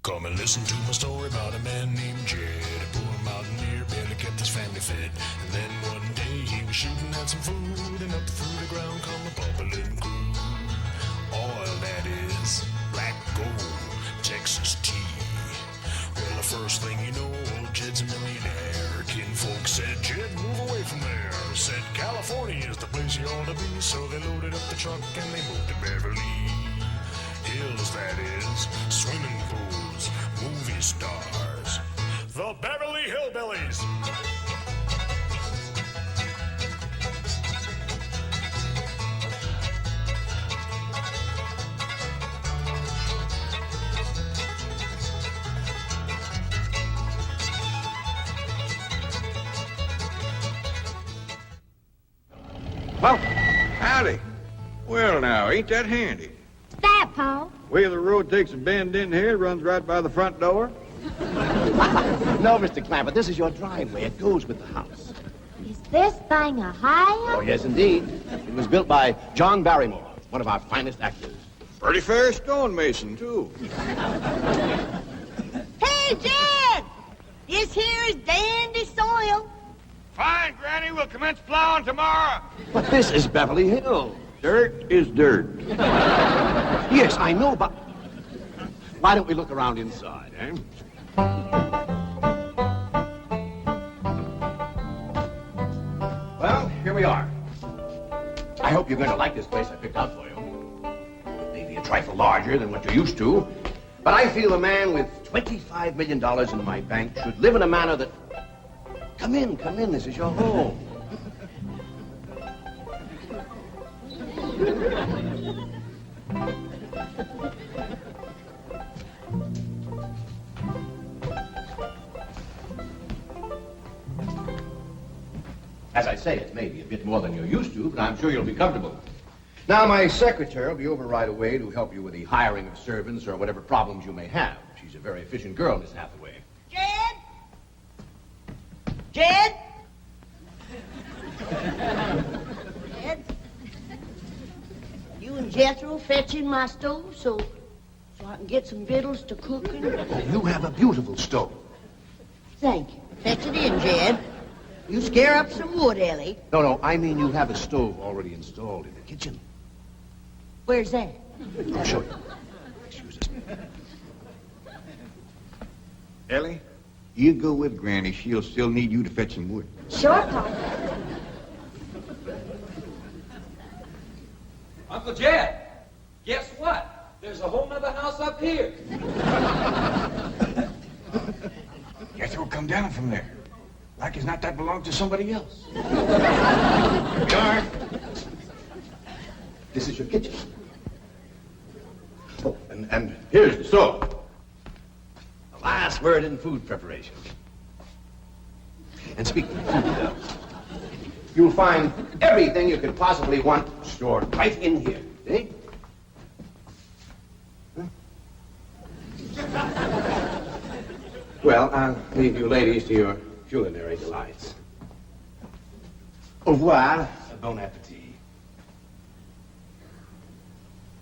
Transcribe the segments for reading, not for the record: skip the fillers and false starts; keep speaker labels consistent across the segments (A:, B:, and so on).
A: Come and listen to my story about a man named Jed. A poor mountaineer barely kept his family fed. And then one day he was shooting at some food, and up through the ground come a bubbling crude. Oil, that is, black gold, Texas tea. Well, the first thing you know, old Jed's a millionaire. Kinfolk said, Jed, move away from there. Said, California is the place you ought to be. So they loaded up the truck and they moved to Beverly Hills, that is, swimming pools, movie stars, the Beverly Hillbillies.
B: Well, howdy. Well, now, ain't that handy?
C: What's that, Pa?
B: Way the road takes a bend in here, runs right by the front door.
D: No, Mr. Clampett, this is your driveway. It goes with the house.
C: Is this thing a high?
D: Oh, yes, indeed. It was built by John Barrymore, one of our finest actors.
B: Pretty fair stonemason, too.
E: Hey, Jed! This here is dandy soil.
B: Fine, Granny. We'll commence plowing tomorrow.
D: But this is Beverly Hills.
B: Dirt is dirt.
D: Yes, I know, but why don't we look around inside, eh? Well, here we are. I hope you're going to like this place I picked out for you. It may be a trifle larger than what you're used to, but I feel a man with $25 million in my bank should live in a manner that... Come in, this is your home. As I say, it may be a bit more than you're used to, but I'm sure you'll be comfortable. Now, my secretary will be over right away to help you with the hiring of servants or whatever problems you may have. She's a very efficient girl, Miss Hathaway.
E: Jed? Jed? Jed? You and Jethro fetching my stove so I can get some victuals to cook in?
D: Oh, you have a beautiful stove.
E: Thank you. Fetch it in, Jed. You scare up some wood, Elly.
D: No, I mean you have a stove already installed in the kitchen.
E: Where's that?
D: I'll show you. Excuse us.
B: Ellie, you go with Granny. She'll still need you to fetch some wood.
C: Sure, Pa.
F: Uncle Jed, guess what? There's a whole nother house up here.
B: Jethro, come down from there. Like as not, that belonged to somebody else.
D: Darn. This is your kitchen. Oh, and here's the stove. The last word in food preparation. And speaking of food, you'll find everything you could possibly want stored right in here. See? Well, I'll leave you ladies to your culinary delights. Au revoir. Bon appetit.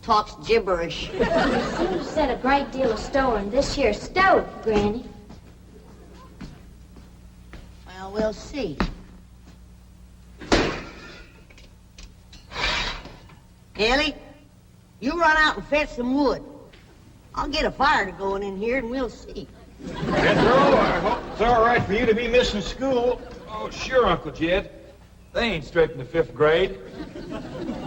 E: Talks gibberish.
C: You set a great deal of store in this here stove, Granny.
E: Well, we'll see. Elly, you run out and fetch some wood. I'll get a fire to going in here and we'll see.
B: Jethro, I hope it's all right for you to be missing school.
F: Oh, sure, Uncle Jed. They ain't straight in the 5th grade.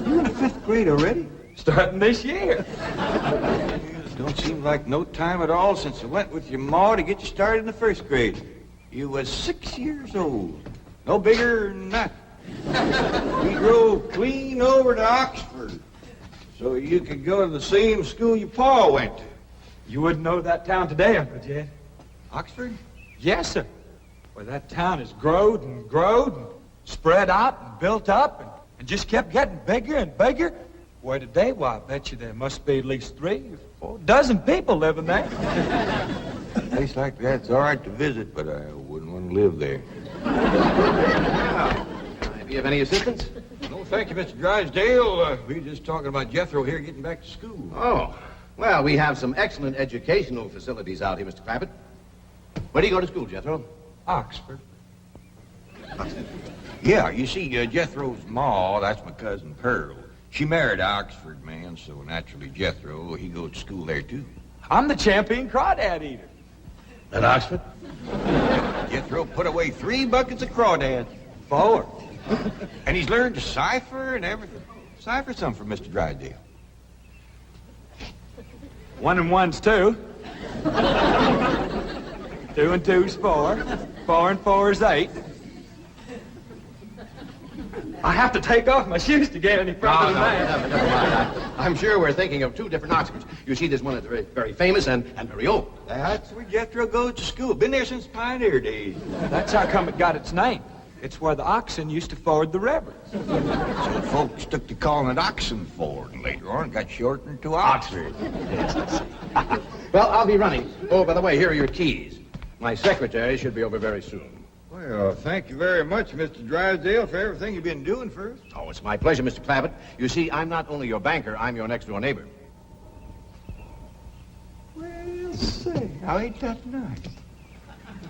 B: You're in the 5th grade already?
F: Starting this year.
B: Don't seem like no time at all since you went with your ma to get you started in the 1st grade. You was 6 years old. No bigger than that. We drove clean over to Oxford so you could go to the same school your pa went to.
F: You wouldn't know that town today, Uncle Jed.
B: Oxford?
F: Yes, sir. Well, that town has growed and spread out and built up and just kept getting bigger and bigger. Where today, why, I bet you there must be at least 3 or 4 dozen people living there.
B: A place like that's all right to visit, but I wouldn't want to live there.
D: Do you have any assistance?
B: No, thank you, Mr. Drysdale. We were just talking about Jethro here getting back to school.
D: Oh, Well, we have some excellent educational facilities out here, Mr. Clampett. Where do you go to school, Jethro?
F: Oxford.
B: Yeah, you see, Jethro's ma, that's my cousin Pearl. She married an Oxford man, so naturally Jethro, he goes to school there, too.
F: I'm the champion crawdad eater.
D: At Oxford?
B: Jethro put away 3 buckets of crawdads.
F: 4.
B: And he's learned to cipher and everything. Cipher some for Mr. Drysdale.
F: 1 and 1's 2. 2 and 2's 4. 4 and 4's 8. I have to take off my shoes to get any further than that.
D: Never mind. I'm sure we're thinking of 2 different Oxfords. You see, there's one that's very, very famous and very old.
B: That's where Jethro goes to school. Been there since pioneer days.
F: That's how come it got its name. It's where the oxen used to ford the river.
B: So folks took to calling it Oxenford, and later on it got shortened to Oxford.
D: Well, I'll be running. Oh, by the way, here are your keys. My secretary should be over very soon.
B: Well, thank you very much, Mr. Drysdale, for everything you've been doing for us.
D: Oh, it's my pleasure, Mr. Clampett. You see, I'm not only your banker, I'm your next-door neighbor.
B: Well, say, now ain't that nice?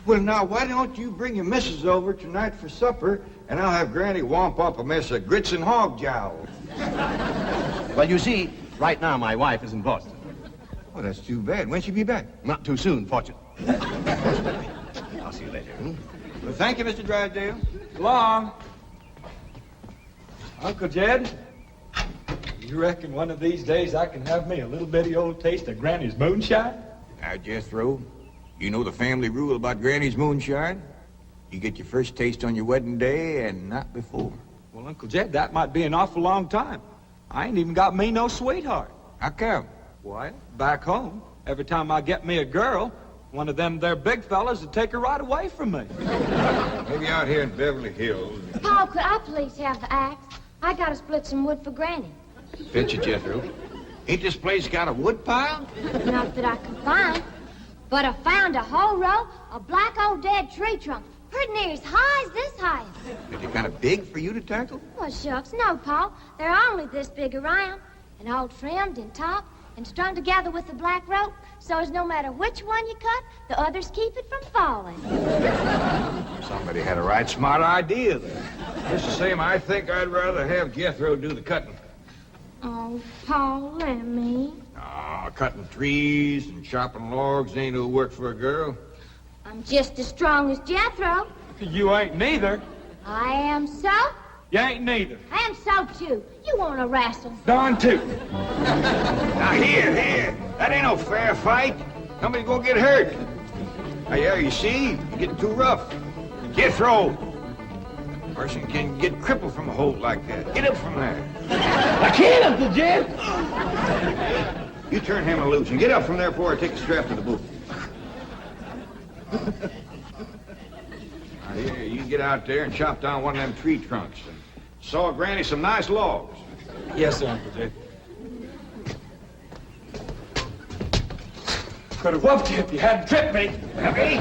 B: Well, now, why don't you bring your missus over tonight for supper, and I'll have Granny womp up a mess of grits and hog jowl.
D: Well, you see, right now my wife is in Boston.
B: Oh, that's too bad. When'll she be back?
D: Not too soon, fortunately. I'll see you later.
B: Well, thank you, Mr. Drysdale.
F: So long. Uncle Jed, you reckon one of these days I can have me a little bitty old taste of Granny's moonshine?
B: Now, Jethro, you know the family rule about Granny's moonshine? You get your first taste on your wedding day and not before.
F: Well, Uncle Jed, that might be an awful long time. I ain't even got me no sweetheart.
B: How come?
F: Why, back home, every time I get me a girl, one of them there big fellas would take her right away from me.
B: Maybe out here in Beverly Hills.
C: Paul, could I please have the axe? I gotta split some wood for Granny.
B: Fetch it, Jethro. Ain't this place got a wood pile?
C: Not that I can find, but I found a whole row of black old dead tree trunks, pretty near as high as this height.
B: Is it kind of big for you to tackle?
C: Well, shucks, no, Paul. They're only this big around, and all trimmed and topped and strung together with the black rope, so as no matter which one you cut, the others keep it from falling.
B: Somebody had a right smart idea there. Just the same, I think I'd rather have Jethro do the cutting.
C: Oh, Paul, let me.
B: Cutting trees and chopping logs ain't no work for a girl.
C: I'm just as strong as Jethro.
F: You ain't neither.
C: I am so.
F: You ain't neither.
C: I am so, too. You want to wrestle?
F: Darn tootin'.
B: Now, here. That ain't no fair fight. Somebody's gonna get hurt. Now, yeah, you see, you're getting too rough. Jethro. A person can get crippled from a hold like that. Get up from there.
F: I can't, Uncle Jed.
B: You turn him loose and get up from there before I take a strap to the boot. Now, here, you get out there and chop down one of them tree trunks and saw Granny some nice logs.
F: Yes, sir, Uncle Jed. Could have whooped you if you hadn't tripped me.
B: Heavy?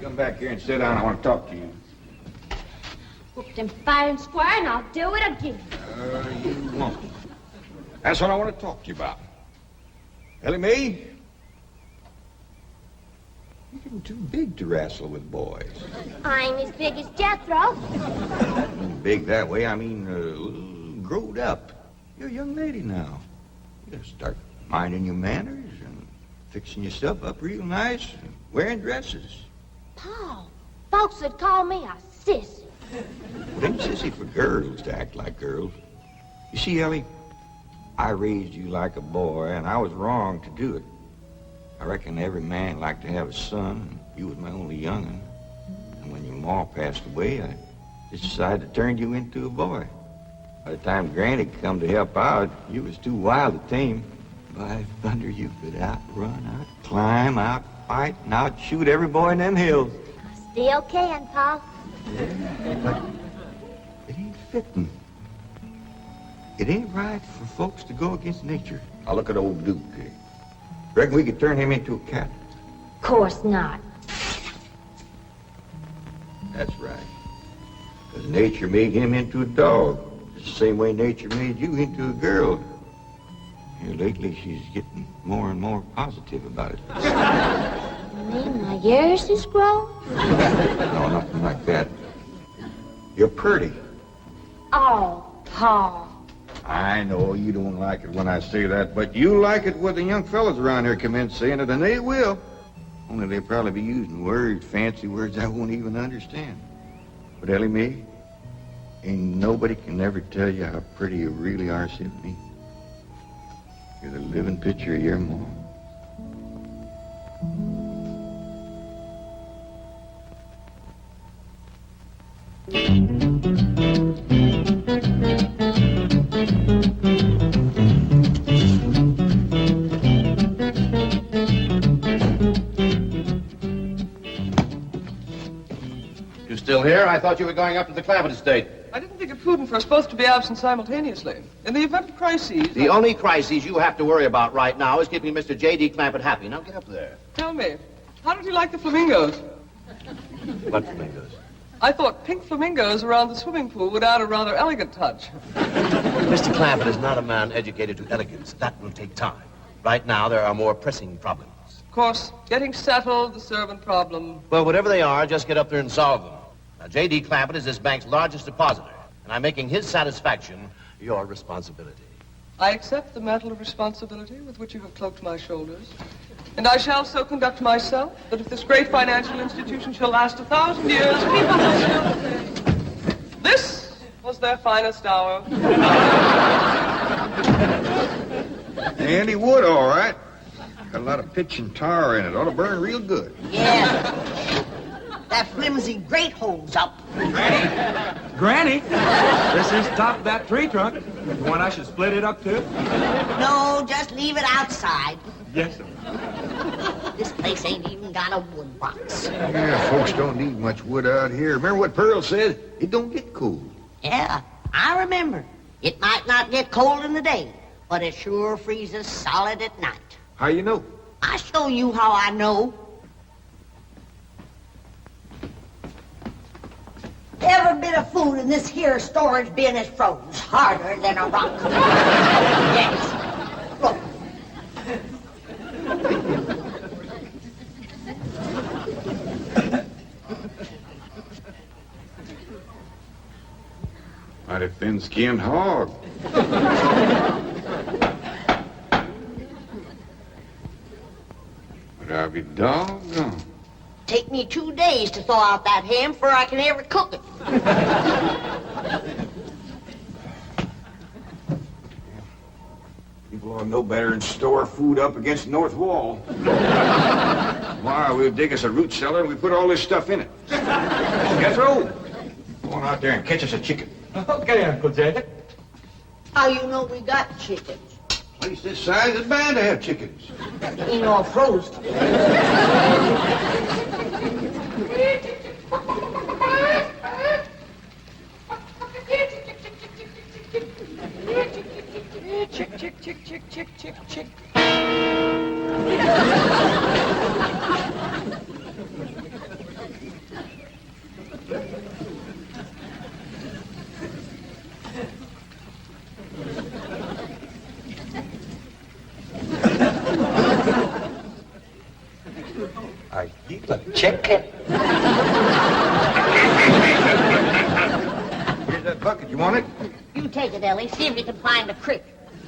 B: Come back here and sit down. I want to talk to you.
C: Whooped him fair and square, and I'll do it again.
B: You won't. That's what I want to talk to you about. Elly May, you're getting too big to wrestle with boys.
C: I ain't as big as Jethro.
B: Big that way, I mean, growed up. You're a young lady now. You gotta start minding your manners and fixing your stuff up real nice and wearing dresses.
C: Paul, folks would call me a sissy.
B: It ain't sissy for girls to act like girls. You see, Elly, I raised you like a boy, and I was wrong to do it. I reckon every man liked to have a son, and you was my only young'un. And when your ma passed away, I just decided to turn you into a boy. By the time Granny come to help out, you was too wild to tame. By thunder, you could outrun, out-climb, out-fight, and out-shoot every boy in them hills.
C: I still can, Paul.
B: Yeah, but it ain't fitting. It ain't right for folks to go against nature. Now look at old Duke here. Reckon we could turn him into a cat?
C: Of course not.
B: That's right. Because nature made him into a dog. It's the same way nature made you into a girl. Here lately, she's getting more and more positive about it.
C: You mean my ears is grown?
B: No, nothing like that. You're pretty.
C: Oh, Pa.
B: I know you don't like it when I say that, but you like it when the young fellas around here commence saying it, and they will. Only they'll probably be using words, fancy words I won't even understand. But Elly May, ain't nobody can ever tell you how pretty you really are except me. You're the living picture of your mom.
D: You still here? I thought you were going up to the Clampetts estate.
G: I didn't think it prudent for us both to be absent simultaneously. In the event of crises...
D: The only crises you have to worry about right now is keeping Mr. J.D. Clampett happy. Now get up there.
G: Tell me, how did you like the flamingos?
D: What flamingos?
G: I thought pink flamingos around the swimming pool would add a rather elegant touch.
D: Mr. Clampett is not a man educated to elegance. That will take time. Right now, there are more pressing problems.
G: Of course, getting settled, the servant problem.
D: Well, whatever they are, just get up there and solve them. Now, J.D. Clampett is this bank's largest depositor, and I'm making his satisfaction your responsibility.
G: I accept the mantle of responsibility with which you have cloaked my shoulders. And I shall so conduct myself that if this great financial institution shall last 1,000 years, people will still say, this was their finest hour.
B: Handy wood, all right. Got a lot of pitch and tar in it. Ought to burn real good.
E: Yeah. That flimsy grate holds up.
F: Granny, this is top of that tree trunk. You want I should split it up too?
E: No, just leave it outside.
F: Yes, sir.
E: This place ain't even got a wood box.
B: Yeah, folks don't need much wood out here. Remember what Pearl said? It don't get cold.
E: Yeah, I remember. It might not get cold in the day, but it sure freezes solid at night.
B: How you know?
E: I'll show you how I know. Every bit of food in this here storage bin is froze harder than a rock. Yes. Look.
B: Mighty thin-skinned hog. But I'll be doggone.
E: Take me 2 days to thaw out that ham before I can ever cook it.
B: People ought to know better than store food up against the north wall. Why, we'll dig us a root cellar and we put all this stuff in it. Jethro, go on out there and catch us a chicken.
F: Okay, Uncle Jay.
E: How you know we got chickens?
B: Place this size is bound to have chickens.
E: Ain't all frozen.
F: Chick, chick, chick, chick, chick, chick, chick. I keep a chicken.
B: Here's that bucket. You want it?
E: You take it, Elly. See if you can find a creek.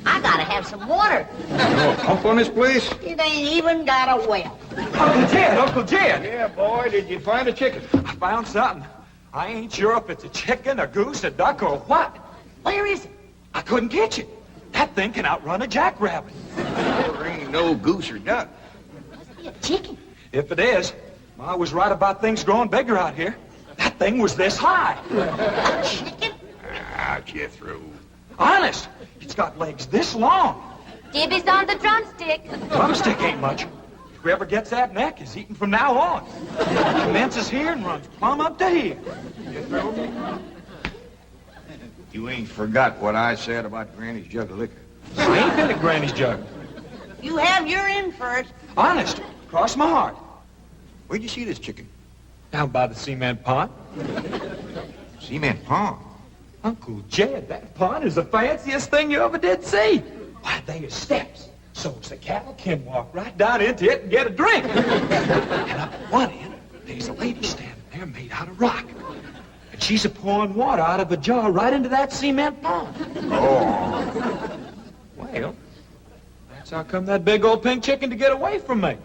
E: I gotta have some water.
B: You know a pump on this place?
E: It ain't even got a well.
F: Uncle Jed, Uncle Jed.
B: Yeah, boy. Did you find a chicken?
F: I found something. I ain't sure if it's a chicken, a goose, a duck, or what.
E: Where is it?
F: I couldn't catch it. That thing can outrun a jackrabbit.
B: There ain't no goose or duck.
E: Must be a chicken.
F: If it is, Ma was right about things growing bigger out here. That thing was this high.
E: A chicken?
B: Ah, Jethro.
F: Honest, it's got legs this long.
C: Gibby's on the drumstick.
F: Drumstick ain't much. Whoever gets that neck is eating from now on. It commences here and runs plumb up to here.
B: You ain't forgot what I said about Granny's jug of liquor.
F: I ain't been at Granny's jug.
E: You have your in for it.
F: Honest, cross my heart.
B: Where'd you see this chicken?
F: Down by the cement pond.
B: Cement pond.
F: Uncle Jed, that pond is the fanciest thing you ever did see. Why, they is steps. So's the cattle can walk right down into it and get a drink. And up at one end, there's a lady standing there made out of rock. And she's a-pouring water out of a jar right into that cement pond.
B: Oh.
F: Well, that's how come that big old pink chicken to get away from me.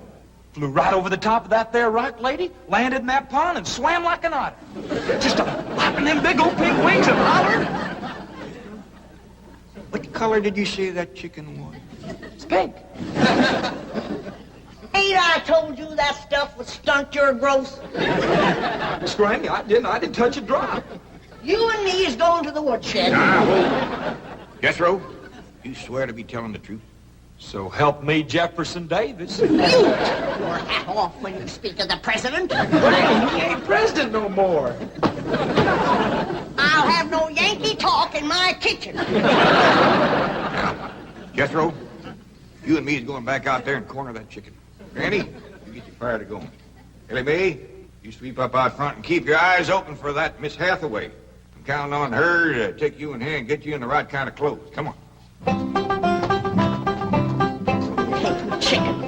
F: Flew right over the top of that there rock lady, landed in that pond, and swam like an otter. Just flapping them big old pink wings and hollering.
B: What color did you say that chicken was?
F: It's pink.
E: Ain't I told you that stuff would stunt your growth?
F: Miss Granny, I didn't touch a drop.
E: You and me is going to the woodshed.
B: Now, Jethro, you swear to be telling the truth?
F: So help me, Jefferson Davis.
E: You take your hat off when you speak of the president.
F: Well, he ain't president no more.
E: I'll have no Yankee talk in my kitchen.
B: Jethro, you and me is going back out there and corner that chicken. Granny, you get your fire to going. Elly May, you sweep up out front and keep your eyes open for that Miss Hathaway. I'm counting on her to take you in hand and get you in the right kind of clothes. Come on.
E: Hey, chicken.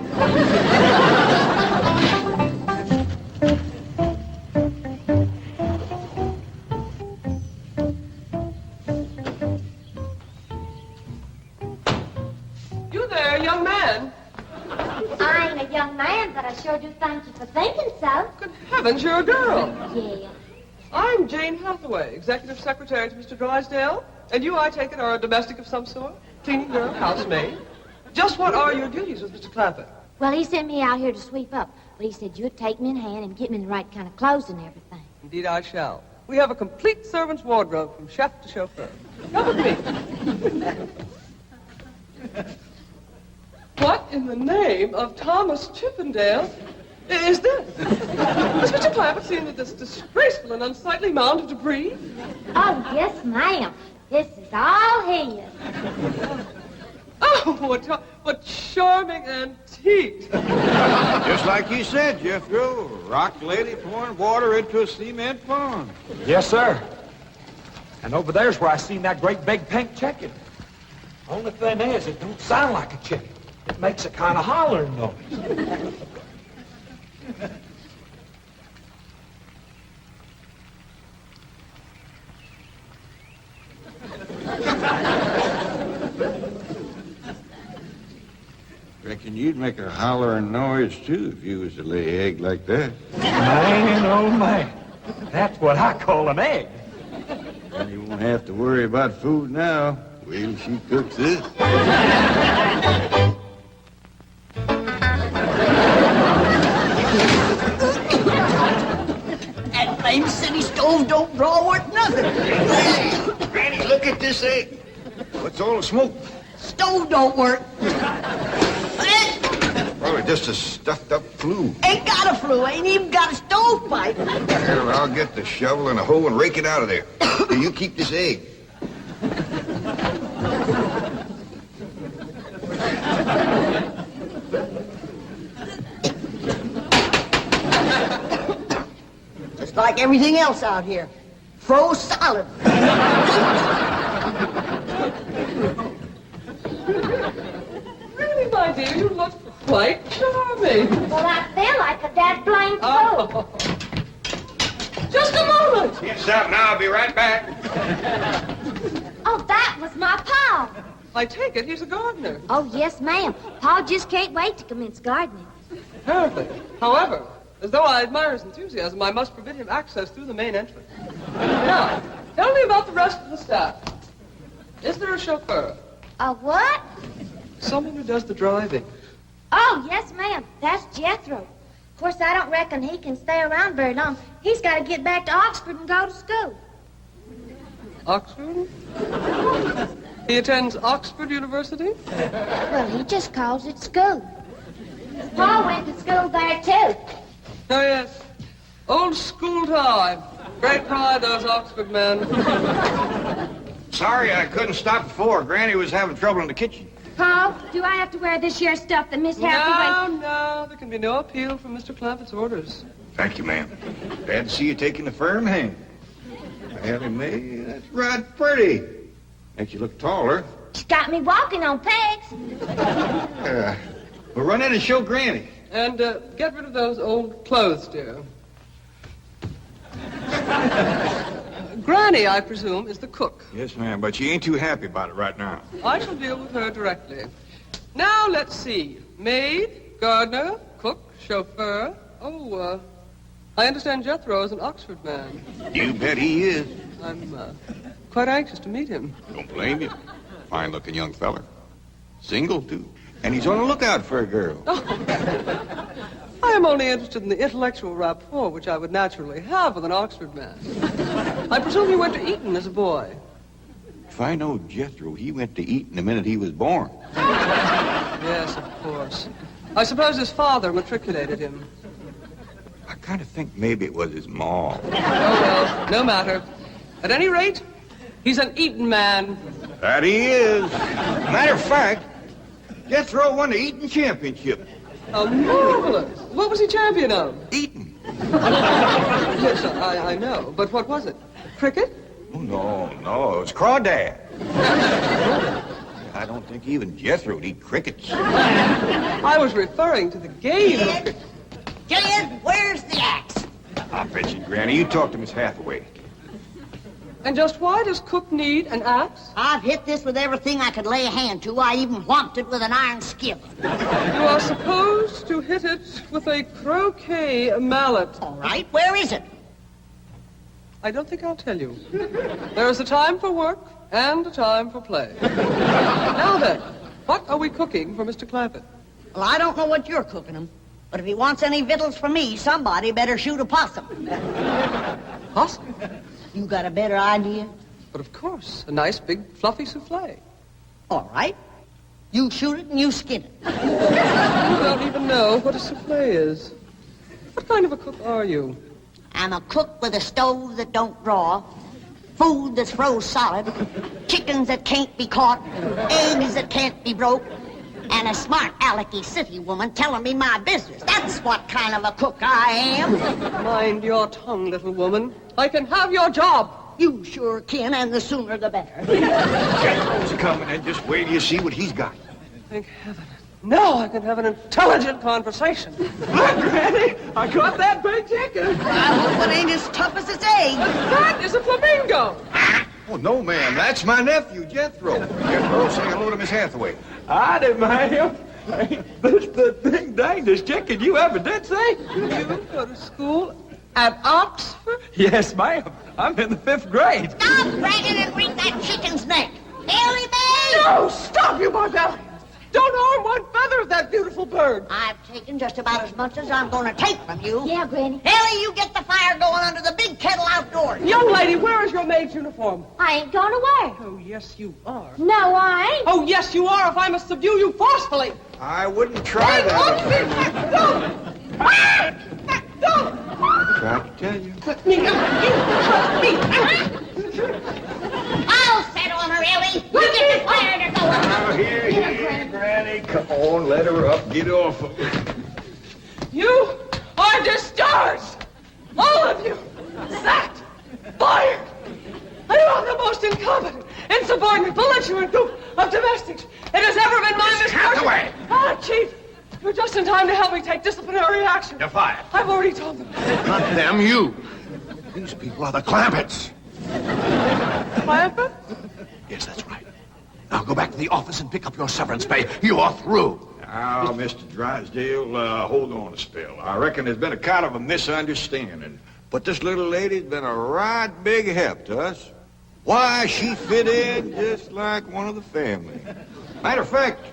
G: You there, young man.
C: I ain't a young man, but I sure do thank you for thinking so.
G: Good heavens, you're a girl.
C: Yeah.
G: I'm Jane Hathaway, executive secretary to Mr. Drysdale. And you, I take it, are a domestic of some sort? Cleaning girl, housemaid? Just what are your duties with Mr. Clampett?
C: Well, he sent me out here to sweep up, but he said you'd take me in hand and get me in the right kind of clothes and everything.
G: Indeed, I shall. We have a complete servant's wardrobe from chef to chauffeur. Come with me. What in the name of Thomas Chippendale is this? Has Mr. Clampett seen this disgraceful and unsightly mound of debris?
C: Oh, yes, ma'am. This is all his.
G: Oh, what charming antiques.
B: Just like you said, Jethro. Rock lady pouring water into a cement pond.
F: Yes, sir. And over there's where I seen that great big pink chicken. Only thing is, it don't sound like a chicken. It makes a kind of hollering noise.
B: Reckon you'd make a hollering noise, too, if you was to lay egg like that.
F: Man, oh, man. That's what I call an egg.
B: And you won't have to worry about food now. Wait till she cooks this.
E: That blame city stove don't draw worth nothing.
B: Granny, look at this egg. What's all the smoke?
E: Stove don't work.
B: Probably just a stuffed-up flue.
E: Ain't got a flue, ain't even got a stovepipe.
B: Well, I'll get the shovel and a hoe and rake it out of there. Here, you keep this egg.
E: Just like everything else out here. Froze solid.
G: Really, my dear, you look quite charming.
C: Well, I feel like a dead blamed fool.
G: Oh. Just a moment.
B: Get something, I'll be right back.
C: Oh, that was my Pa.
G: I take it he's a gardener.
C: Oh, yes, ma'am. Pa just can't wait to commence gardening.
G: Apparently. However, as though I admire his enthusiasm, I must forbid him access through the main entrance. Now, tell me about the rest of the staff. Is there a chauffeur?
C: A what?
G: Someone who does the driving.
C: Oh, yes, ma'am. That's Jethro. Of course, I don't reckon he can stay around very long. He's got to get back to Oxford and go to school.
G: Oxford? He attends Oxford University?
C: Well, he just calls it school. Pa went to school there, too.
G: Oh, yes. Old school time. Great pride, those Oxford men.
B: Sorry I couldn't stop before. Granny was having trouble in the kitchen.
C: Pa, do I have to wear this here stuff that Miss Hathaway...
G: No, there can be no appeal from Mr. Clampett's orders.
B: Thank you, ma'am. Glad to see you taking a firm hand. Elly May, that's right pretty. Makes you look taller.
C: She's got me walking on pegs.
B: We'll run in and show Granny.
G: And get rid of those old clothes, dear. Granny, I presume, is the cook.
B: Yes, ma'am, but she ain't too happy about it right now.
G: I shall deal with her directly. Now, let's see. Maid, gardener, cook, chauffeur. Oh, I understand Jethro is an Oxford man.
B: You bet he is.
G: I'm quite anxious to meet him.
B: Don't blame you. Fine-looking young feller. Single, too. And he's on the lookout for a girl.
G: I am only interested in the intellectual rapport which I would naturally have with an Oxford man. I presume you went to Eton as a boy.
B: If I know Jethro, he went to Eton the minute he was born.
G: Yes, of course. I suppose his father matriculated him.
B: I kind of think maybe it was his ma.
G: Oh, well, no matter. At any rate, he's an Eton man.
B: That he is. Matter of fact, Jethro won the Eton championship.
G: Oh, marvelous. What was he champion of?
B: Eton.
G: Yes, I know. But what was it? Cricket?
B: Oh, no, it was crawdad. I don't think even Jethro'd eat crickets.
G: I was referring to the game of
E: Kid, Kid, where's the axe?
B: I bet you, Granny, you talk to Miss Hathaway.
G: And just why does Cook need an axe?
E: I've hit this with everything I could lay a hand to. I even whomped it with an iron skillet.
G: You are supposed to hit it with a croquet mallet.
E: All right, where is it?
G: I don't think I'll tell you. There is a time for work and a time for play. Now then, what are we cooking for Mr. Clampett?
E: Well, I don't know what you're cooking him, but if he wants any victuals from me, somebody better shoot a possum.
G: Possum?
E: You got a better idea?
G: But of course, a nice big fluffy souffle.
E: All right. You shoot it and you skin it.
G: You don't even know what a souffle is. What kind of a cook are you?
E: I'm a cook with a stove that don't draw, food that's froze solid, chickens that can't be caught, eggs that can't be broke, and a smart alecky city woman telling me my business. That's what kind of a cook I am.
G: Mind your tongue, little woman. I can have your job.
E: You sure can, and the sooner the better.
B: Jethro's coming, and just wait till you see what he's got.
G: Thank heaven. Now I can have an intelligent conversation.
F: Look, Granny, I caught that big chicken.
E: I hope it ain't as tough as its egg.
G: That is a flamingo.
B: Oh, no, ma'am. That's my nephew, Jethro. Jethro, say hello to Miss Hathaway.
F: I didn't mind him. That's the ding dangest chicken you ever did see.
G: You go to school at Oxford?
F: Yes, ma'am. I'm in the 5th grade.
E: Stop dragging and wring that chicken's neck. Elly May!
G: No, stop, you barbarians. Don't harm one feather of that beautiful bird.
E: I've taken just about as much as I'm going to take from you.
C: Yeah, Granny.
E: Elly, you get the fire going under the big kettle outdoors.
G: Young lady, where is your maid's uniform?
C: I ain't going away.
G: Oh, yes, you are.
C: No, I ain't.
G: Oh, yes, you are, if I must subdue you forcefully.
B: I wouldn't try
G: Hey,
B: that.
G: don't! Don't!
B: Tried to tell you.
G: Let me out. You trust me.
E: I'll set on her, Elly. You get the fire to go.
B: Now, here, Granny. Come on, let her up. Get off of her.
G: You are discharged. All of you. Sacked. Fired. You are the most incompetent, insubordinate, belligerent group of domestics it has ever been my misfortune.
D: Hathaway!
G: Ah, Chief, you're just in time to help me take disciplinary action.
D: You're fired.
G: I've already told them.
D: Not them, you. These people are the Clampetts.
G: Clampett?
D: Yes, that's right. Now go back to the office and pick up your severance pay. You are through.
B: Now, Mr. Drysdale, hold on a spell. I reckon there's been a kind of a misunderstanding. But this little lady's been a right big help to us. Why, she fit in just like one of the family. Matter of fact,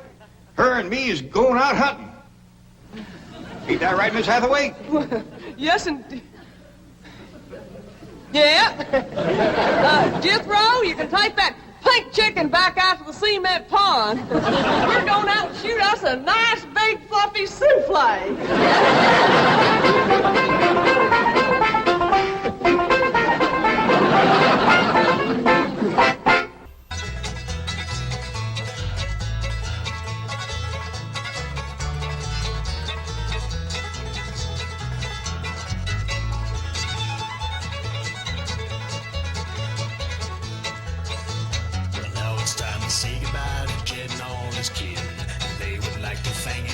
B: her and me is going out hunting. Ain't that right, Miss Hathaway?
G: Yes, indeed. Yeah. Jethro, you can take that pink chicken back out to the cement pond. We're going out and shoot us a nice, big, fluffy souffle.
A: Well, now it's time to say goodbye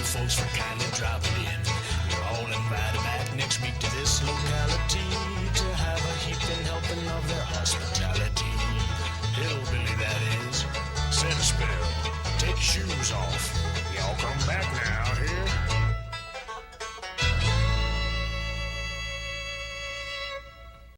A: folks for kindly dropping in. You're all invited back next week to this locality to have a heaping helping of their hospitality.